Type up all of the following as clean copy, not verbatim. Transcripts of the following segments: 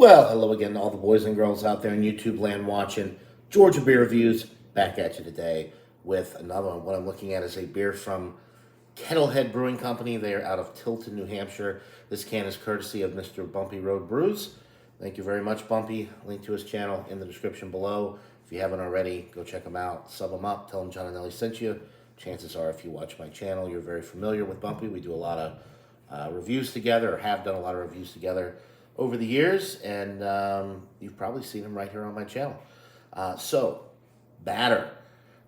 Well, hello again to all the boys and girls out there in YouTube land watching. Georgia Beer Reviews back at you today with another one. What I'm looking at is a beer from Kettlehead Brewing Company. They are out of Tilton, New Hampshire. This can is courtesy of Mr. Bumpy Road Brews. Thank you very much, Bumpy. Link to his channel in the description below. If you haven't already, go check him out. Sub him up. Tell him John and Ellie sent you. Chances are, if you watch my channel, you're very familiar with Bumpy. We do a lot of reviews together, or have done a lot of reviews together over the years, and you've probably seen him right here on my channel. So, batter.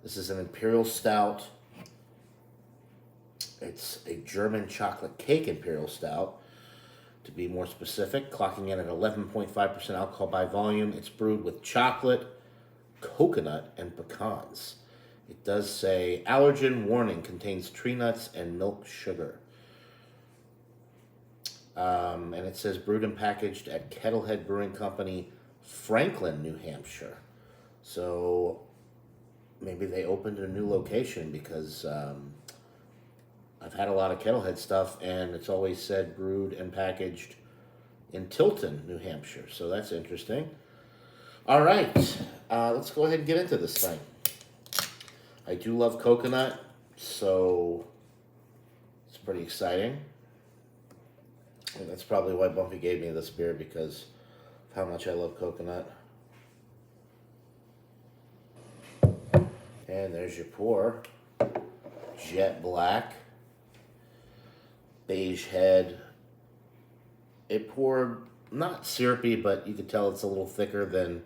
This is an Imperial Stout. It's a German chocolate cake Imperial Stout, to be more specific, clocking in at 11.5% alcohol by volume. It's brewed with chocolate, coconut, and pecans. It does say, allergen warning, contains tree nuts and milk sugar. And it says brewed and packaged at Kettlehead Brewing Company, Franklin, New Hampshire. So maybe they opened a new location, because I've had a lot of Kettlehead stuff and it's always said brewed and packaged in Tilton, New Hampshire. So that's interesting. All right, let's go ahead and get into this thing. I do love coconut, so it's pretty exciting. And that's probably why Bumpy gave me this beer, because of how much I love coconut. And there's your pour. Jet black. Beige head. It poured not syrupy, but you could tell it's a little thicker than,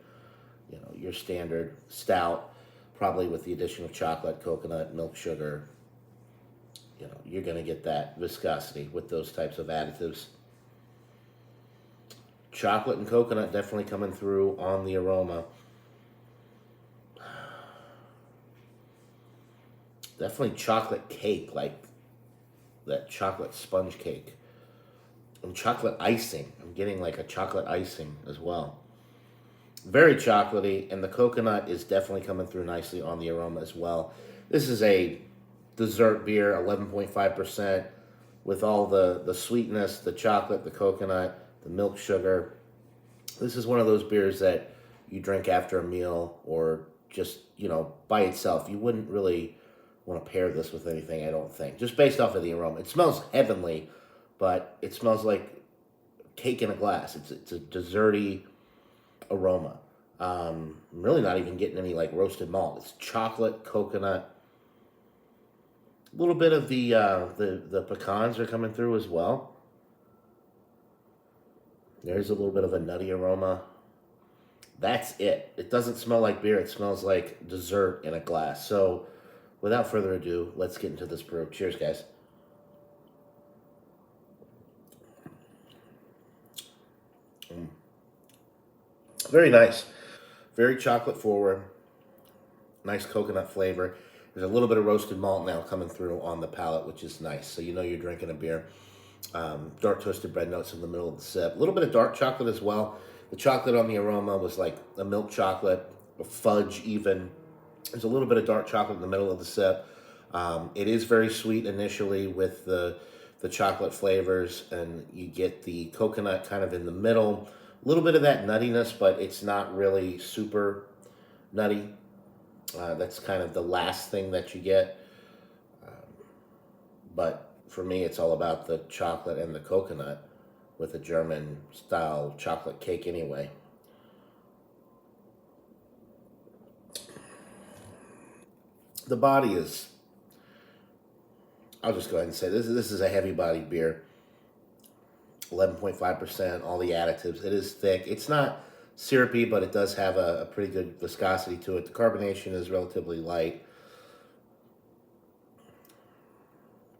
your standard stout. Probably with the addition of chocolate, coconut, milk sugar. You're going to get that viscosity with those types of additives. Chocolate and coconut definitely coming through on the aroma. Definitely chocolate cake, like that chocolate sponge cake. And chocolate icing. I'm getting like a chocolate icing as well. Very chocolatey, and the coconut is definitely coming through nicely on the aroma as well. This is a dessert beer, 11.5%, with all the sweetness, the chocolate, the coconut, the milk sugar. This is one of those beers that you drink after a meal, or just, by itself. You wouldn't really want to pair this with anything, I don't think, just based off of the aroma. It smells heavenly, but it smells like cake in a glass. It's a desserty aroma. I'm really not even getting any like roasted malt. It's chocolate, coconut. A little bit of the pecans are coming through as well. There's a little bit of a nutty aroma. That's it. It doesn't smell like beer. It smells like dessert in a glass. So, without further ado, let's get into this brew. Cheers, guys. Very nice. Very chocolate forward. Nice coconut flavor. There's a little bit of roasted malt now coming through on the palate, which is nice. So you know you're drinking a beer. Dark toasted bread notes in the middle of the sip. A little bit of dark chocolate as well. The chocolate on the aroma was like a milk chocolate, a fudge even. There's a little bit of dark chocolate in the middle of the sip. It is very sweet initially with the chocolate flavors, and you get the coconut kind of in the middle. A little bit of that nuttiness, but it's not really super nutty. That's kind of the last thing that you get. But for me, it's all about the chocolate and the coconut with a German-style chocolate cake anyway. The body is, I'll just go ahead and say, this is a heavy-bodied beer. 11.5%, all the additives. It is thick. It's not syrupy, but it does have a pretty good viscosity to it. The carbonation is relatively light.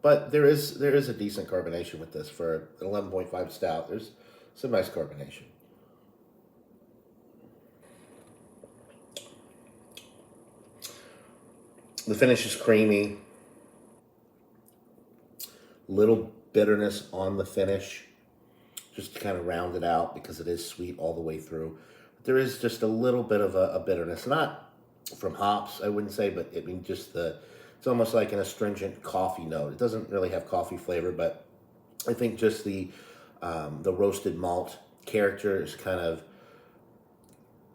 But there is a decent carbonation with this for an 11.5 stout. There's some nice carbonation. The finish is creamy. Little bitterness on the finish, just to kind of round it out, because it is sweet all the way through. But there is just a little bit of a bitterness, not from hops, I wouldn't say, but I mean just it's almost like an astringent coffee note. It doesn't really have coffee flavor, but I think just the roasted malt character is kind of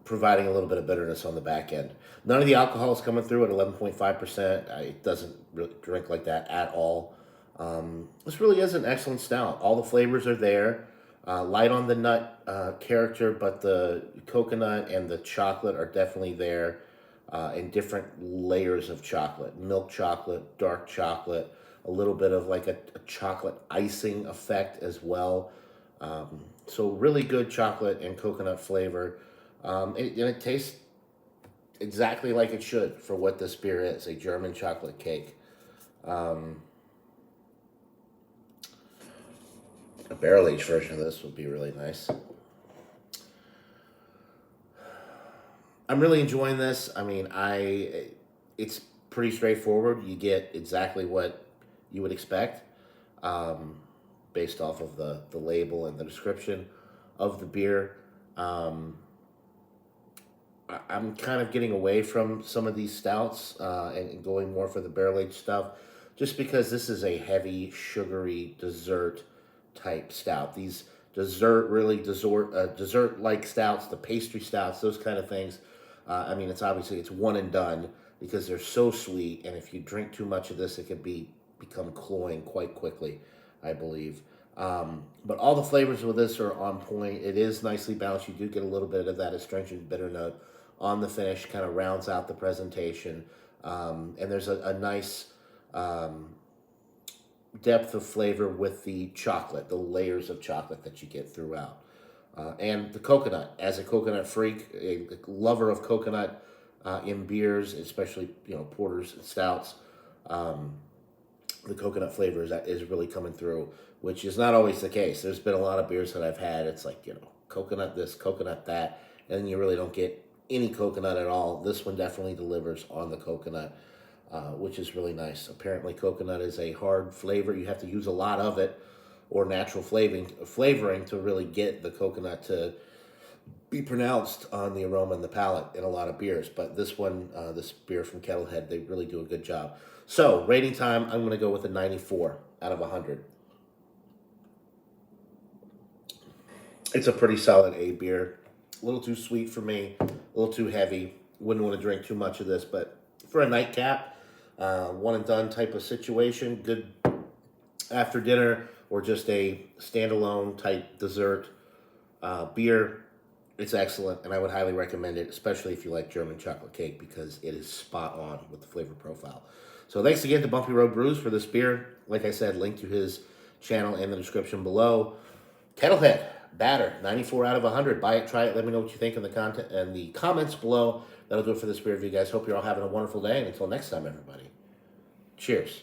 providing a little bit of bitterness on the back end. None of the alcohol is coming through at 11.5%. It doesn't really drink like that at all. This really is an excellent stout. All the flavors are there. Light on the nut character, but the coconut and the chocolate are definitely there in different layers of chocolate. Milk chocolate, dark chocolate, a little bit of like a chocolate icing effect as well. So really good chocolate and coconut flavor. And it tastes exactly like it should for what this beer is, a German chocolate cake. A barrel-aged version of this would be really nice. I'm really enjoying this. I mean, it's pretty straightforward. You get exactly what you would expect based off of the label and the description of the beer. I'm kind of getting away from some of these stouts and going more for the barrel-aged stuff just because this is a heavy, sugary dessert type stout. These dessert-like stouts, the pastry stouts, those kind of things. I mean, it's one and done because they're so sweet, and if you drink too much of this, it can become cloying quite quickly, I believe. But all the flavors with this are on point. It is nicely balanced. You do get a little bit of that astringent bitter note on the finish, kind of rounds out the presentation. And there's a nice depth of flavor with the chocolate, the layers of chocolate that you get throughout. And the coconut, as a coconut freak, a lover of coconut in beers, especially porters and stouts, the coconut flavor is really coming through, which is not always the case. There's been a lot of beers that I've had. It's like coconut this, coconut that, and you really don't get any coconut at all. This one definitely delivers on the coconut, which is really nice. Apparently, coconut is a hard flavor. You have to use a lot of it or natural flavoring to really get the coconut to be pronounced on the aroma and the palate in a lot of beers. But this one, this beer from Kettlehead, they really do a good job. So, rating time, I'm going to go with a 94 out of 100. It's a pretty solid A beer. A little too sweet for me, a little too heavy. Wouldn't want to drink too much of this, but for a nightcap, one and done type of situation, good after dinner, or just a standalone type dessert beer, it's excellent, and I would highly recommend it, especially if you like German chocolate cake, because it is spot on with the flavor profile. So thanks again to Bumpy Road Brews for this beer. Like I said, link to his channel in the description below. Kettlehead Batter, 94 out of 100. Buy it, try it, let me know what you think in the comments below. That'll do it for this beer review, guys. Hope you're all having a wonderful day, and until next time, everybody, cheers.